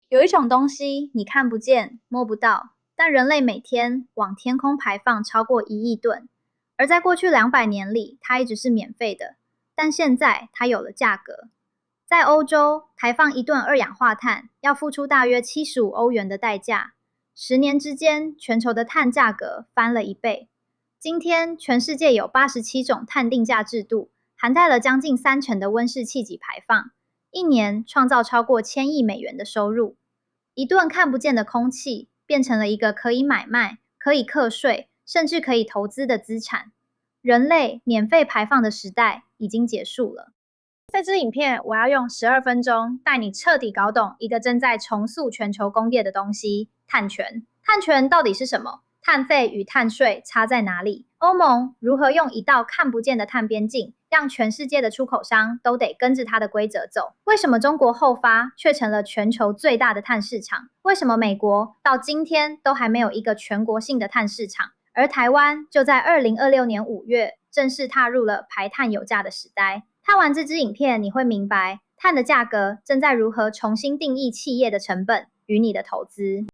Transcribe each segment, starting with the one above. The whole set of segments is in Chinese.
有一种东西你看不见、摸不到，但人类每天往天空排放超过1亿吨，而在过去200年里，它一直是免费的，但现在它有了价格。在欧洲，排放1吨二氧化碳要付出大约75欧元的代价，10年之间，全球的碳价格翻了1倍。今天，全世界有87种碳定价制度，涵盖了将近30%的温室气体排放，一年创造超过1000亿美元的收入。一顿看不见的空气变成了一个可以买卖、可以课税，甚至可以投资的资产。人类免费排放的时代已经结束了。这支影片我要用12分钟带你彻底搞懂一个正在重塑全球工业的东西——碳权。碳权到底是什么？碳费与碳税差在哪里？欧盟如何用一道看不见的碳边境，让全世界的出口商都得跟着它的规则走？为什么中国后发却成了全球最大的碳市场？为什么美国到今天都还没有一个全国性的碳市场？而台湾就在2026年5月正式踏入了排碳有价的时代。看完这支影片，你会明白碳的价格正在如何重新定义企业的成本与你的投资。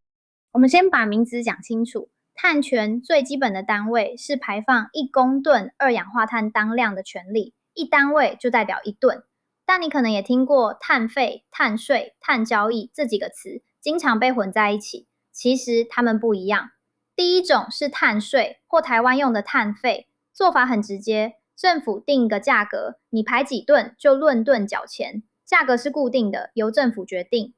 我们先把名词讲清楚，碳权最基本的单位是排放1公吨二氧化碳当量的权利，一单位就代表1吨。但你可能也听过碳费、碳税、碳交易这几个词，经常被混在一起，其实它们不一样。第一种是碳税，或台湾用的碳费，做法很直接，政府定一个价格，你排几吨就论吨缴钱，价格是固定的，由政府决定。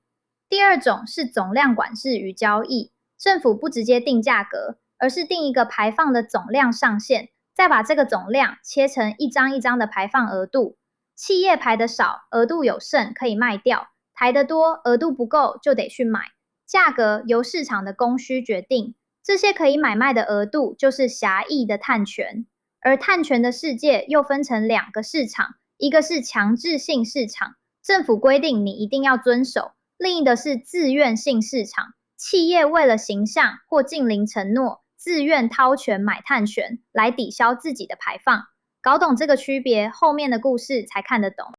第二种是总量管制与交易，政府不直接定价格，而是定一个排放的总量上限，再把这个总量切成一张一张的排放额度。企业排得少，额度有剩可以卖掉，排得多，额度不够就得去买，价格由市场的供需决定。这些可以买卖的额度就是狭义的碳权。而碳权的世界又分成2个市场，一个是强制性市场，政府规定你一定要遵守；另一个是自愿性市场，企业为了形象或近邻承诺，自愿掏钱买碳权来抵消自己的排放。搞懂这个区别，后面的故事才看得懂。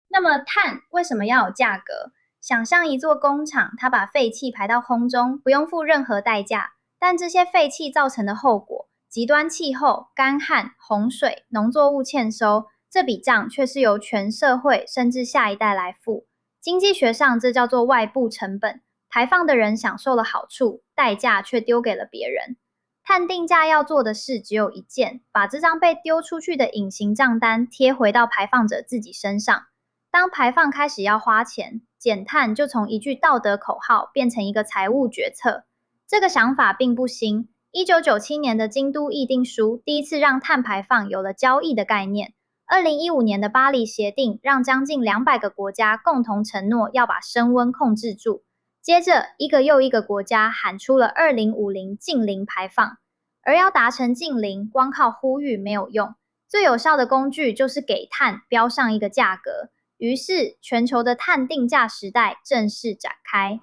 那么碳为什么要有价格？想象一座工厂，它把废气排到空中，不用付任何代价，但这些废气造成的后果，极端气候、干旱、洪水、农作物欠收，这笔账却是由全社会甚至下一代来付。经济学上，这叫做外部成本。排放的人享受了好处，代价却丢给了别人。碳定价要做的事只有一件，把这张被丢出去的隐形账单贴回到排放者自己身上。当排放开始要花钱，减碳就从一句道德口号变成一个财务决策。这个想法并不新。1997年的京都议定书第一次让碳排放有了交易的概念。2015年的巴黎协定让将近200个国家共同承诺要把升温控制住。接着，一个又一个国家喊出了2050净零排放。而要达成净零，光靠呼吁没有用，最有效的工具就是给碳标上一个价格。于是，全球的碳定价时代正式展开。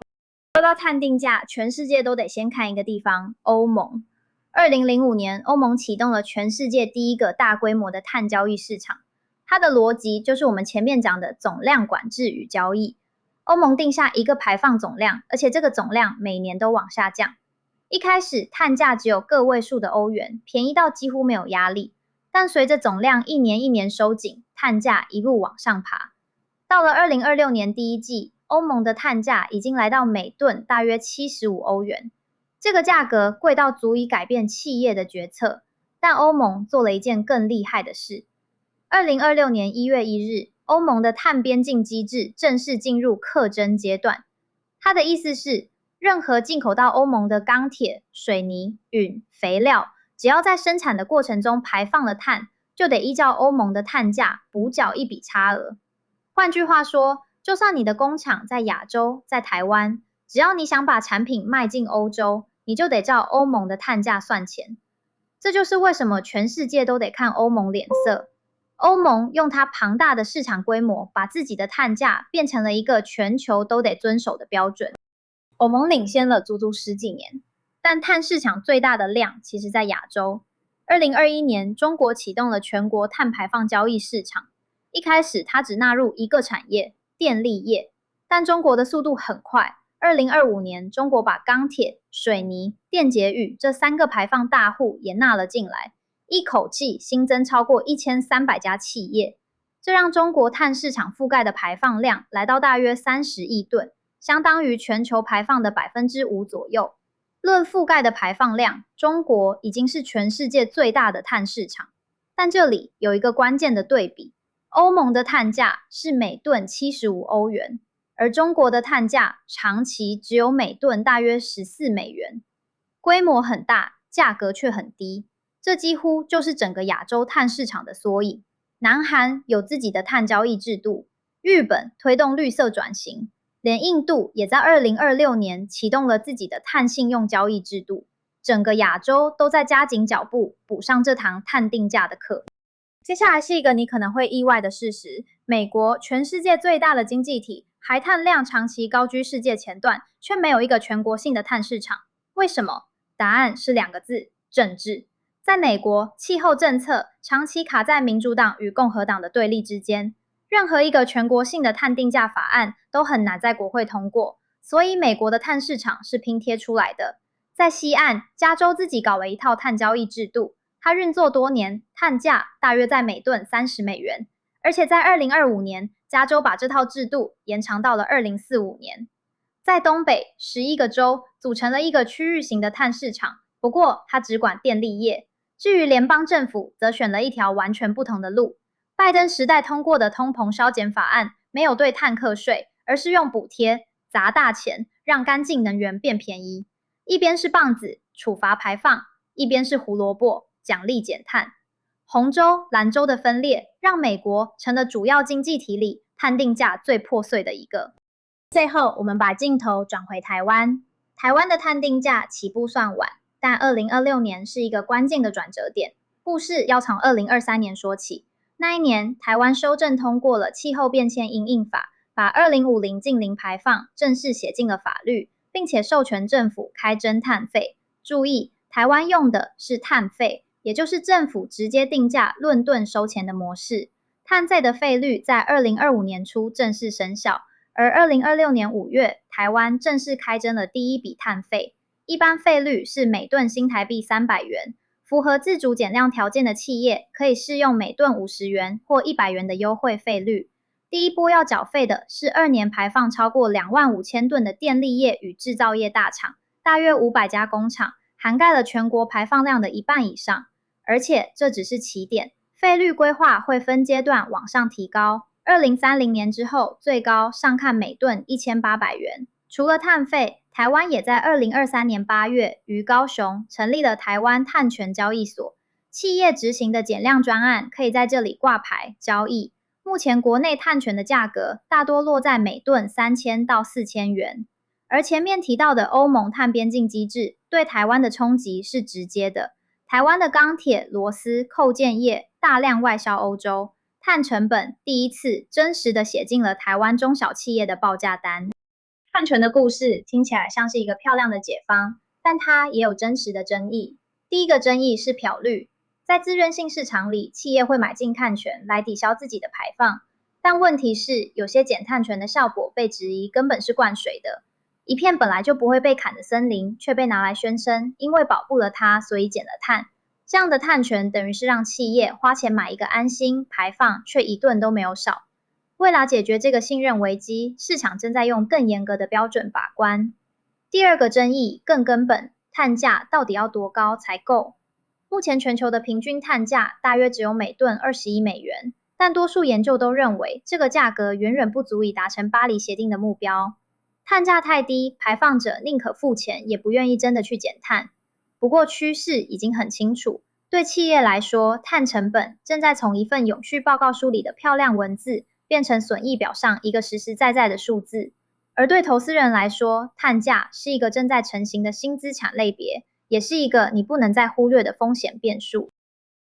说到碳定价，全世界都得先看一个地方——欧盟。2005年，欧盟启动了全世界第一个大规模的碳交易市场。它的逻辑就是我们前面讲的总量管制与交易。欧盟定下一个排放总量，而且这个总量每年都往下降。一开始，碳价只有个位数的欧元，便宜到几乎没有压力。但随着总量一年一年收紧，碳价一路往上爬。到了2026年第一季，欧盟的碳价已经来到每吨大约75欧元。这个价格贵到足以改变企业的决策。但欧盟做了一件更厉害的事。2026年1月1日，欧盟的碳边境机制正式进入课征阶段。它的意思是，任何进口到欧盟的钢铁、水泥、锰、肥料，只要在生产的过程中排放了碳，就得依照欧盟的碳价补缴一笔差额。换句话说，就算你的工厂在亚洲、在台湾，只要你想把产品卖进欧洲，你就得照欧盟的碳价算钱。这就是为什么全世界都得看欧盟脸色。欧盟用它庞大的市场规模，把自己的碳价变成了一个全球都得遵守的标准。欧盟领先了足足10几年，但碳市场最大的量其实在亚洲。2021年，中国启动了全国碳排放交易市场。一开始，它只纳入一个产业——电力业，但中国的速度很快。2025年中国把钢铁、水泥、电解钴这3个排放大户也纳了进来，一口气新增超过1300家企业，这让中国碳市场覆盖的排放量来到大约30亿吨，相当于全球排放的5%左右。论覆盖的排放量，中国已经是全世界最大的碳市场。但这里有一个关键的对比，欧盟的碳价是每吨75欧元，而中国的碳价长期只有每吨大约14美元，规模很大，价格却很低。这几乎就是整个亚洲碳市场的缩影。南韩有自己的碳交易制度，日本推动绿色转型，连印度也在2026年启动了自己的碳信用交易制度。整个亚洲都在加紧脚步补上这堂碳定价的课。接下来是一个你可能会意外的事实，美国全世界最大的经济体，排碳量长期高居世界前段，却没有一个全国性的碳市场。为什么？答案是2个字：政治。在美国，气候政策长期卡在民主党与共和党的对立之间，任何一个全国性的碳定价法案都很难在国会通过，所以美国的碳市场是拼贴出来的。在西岸，加州自己搞了一套碳交易制度，它运作多年，碳价大约在每吨30美元，而且在2025年，加州把这套制度延长到了2045年。在东北，11个州组成了一个区域型的碳市场，不过它只管电力业。至于联邦政府，则选了一条完全不同的路。拜登时代通过的通膨削减法案没有对碳课税，而是用补贴砸大钱，让干净能源变便宜。一边是棒子，处罚排放，一边是胡萝卜，奖励减碳。红州、蓝州的分裂，让美国成了主要经济体里碳定价最破碎的一个。最后，我们把镜头转回台湾。台湾的碳定价起步算晚，但2026年是一个关键的转折点。故事要从2023年说起。那一年，台湾修正通过了气候变迁因应法，把2050净零排放正式写进了法律，并且授权政府开征碳费。注意，台湾用的是碳费，也就是政府直接定价论吨收钱的模式。碳费的费率在2025年初正式生效，而2026年5月，台湾正式开征了第一笔碳费。一般费率是每吨新台币300元，符合自主减量条件的企业可以适用每吨50元或100元的优惠费率。第一波要缴费的是2年排放超过25000吨的电力业与制造业大厂，大约500家工厂，涵盖了全国排放量的1半以上。而且这只是起点，费率规划会分阶段往上提高，2030年之后最高上看每吨1800元。除了碳费，台湾也在2023年8月于高雄成立了台湾碳权交易所，企业执行的减量专案可以在这里挂牌交易。目前国内碳权的价格大多落在每吨3000到4000元，而前面提到的欧盟碳边境机制对台湾的冲击是直接的。台湾的钢铁、螺丝、扣件业大量外销欧洲，碳成本第一次真实的写进了台湾中小企业的报价单。碳权的故事听起来像是一个漂亮的解方，但它也有真实的争议。第一个争议是漂绿，在自愿性市场里，企业会买进碳权来抵消自己的排放，但问题是有些减碳权的效果被质疑根本是灌水的。一片本来就不会被砍的森林，却被拿来宣称因为保护了它，所以减了碳。这样的碳权等于是让企业花钱买一个安心，排放却一吨都没有少。为了解决这个信任危机，市场正在用更严格的标准把关。第二个争议更根本，碳价到底要多高才够？目前全球的平均碳价大约只有每吨21美元，但多数研究都认为这个价格远远不足以达成巴黎协定的目标。碳价太低，排放者宁可付钱，也不愿意真的去减碳。不过趋势已经很清楚，对企业来说，碳成本正在从一份永续报告书里的漂亮文字变成损益表上一个实实在在的数字。而对投资人来说，碳价是一个正在成型的新资产类别，也是一个你不能再忽略的风险变数。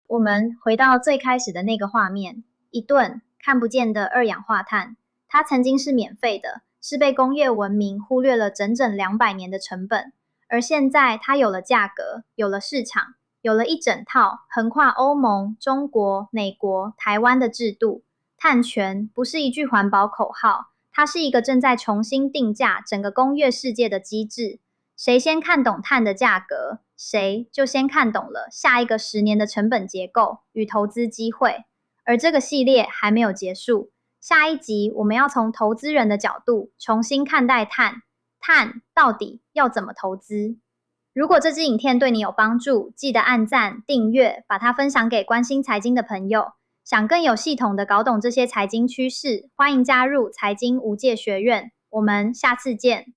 我们回到最开始的那个画面，一吨看不见的二氧化碳，它曾经是免费的，是被工业文明忽略了整整200年的成本，而现在它有了价格，有了市场，有了一整套横跨欧盟、中国、美国、台湾的制度。碳权不是一句环保口号，它是一个正在重新定价整个工业世界的机制。谁先看懂碳的价格，谁就先看懂了下一个10年的成本结构与投资机会。而这个系列还没有结束，下一集我们要从投资人的角度重新看待碳到底要怎么投资。如果这支影片对你有帮助，记得按赞、订阅，把它分享给关心财经的朋友。想更有系统的搞懂这些财经趋势，欢迎加入财经无界学院。我们下次见。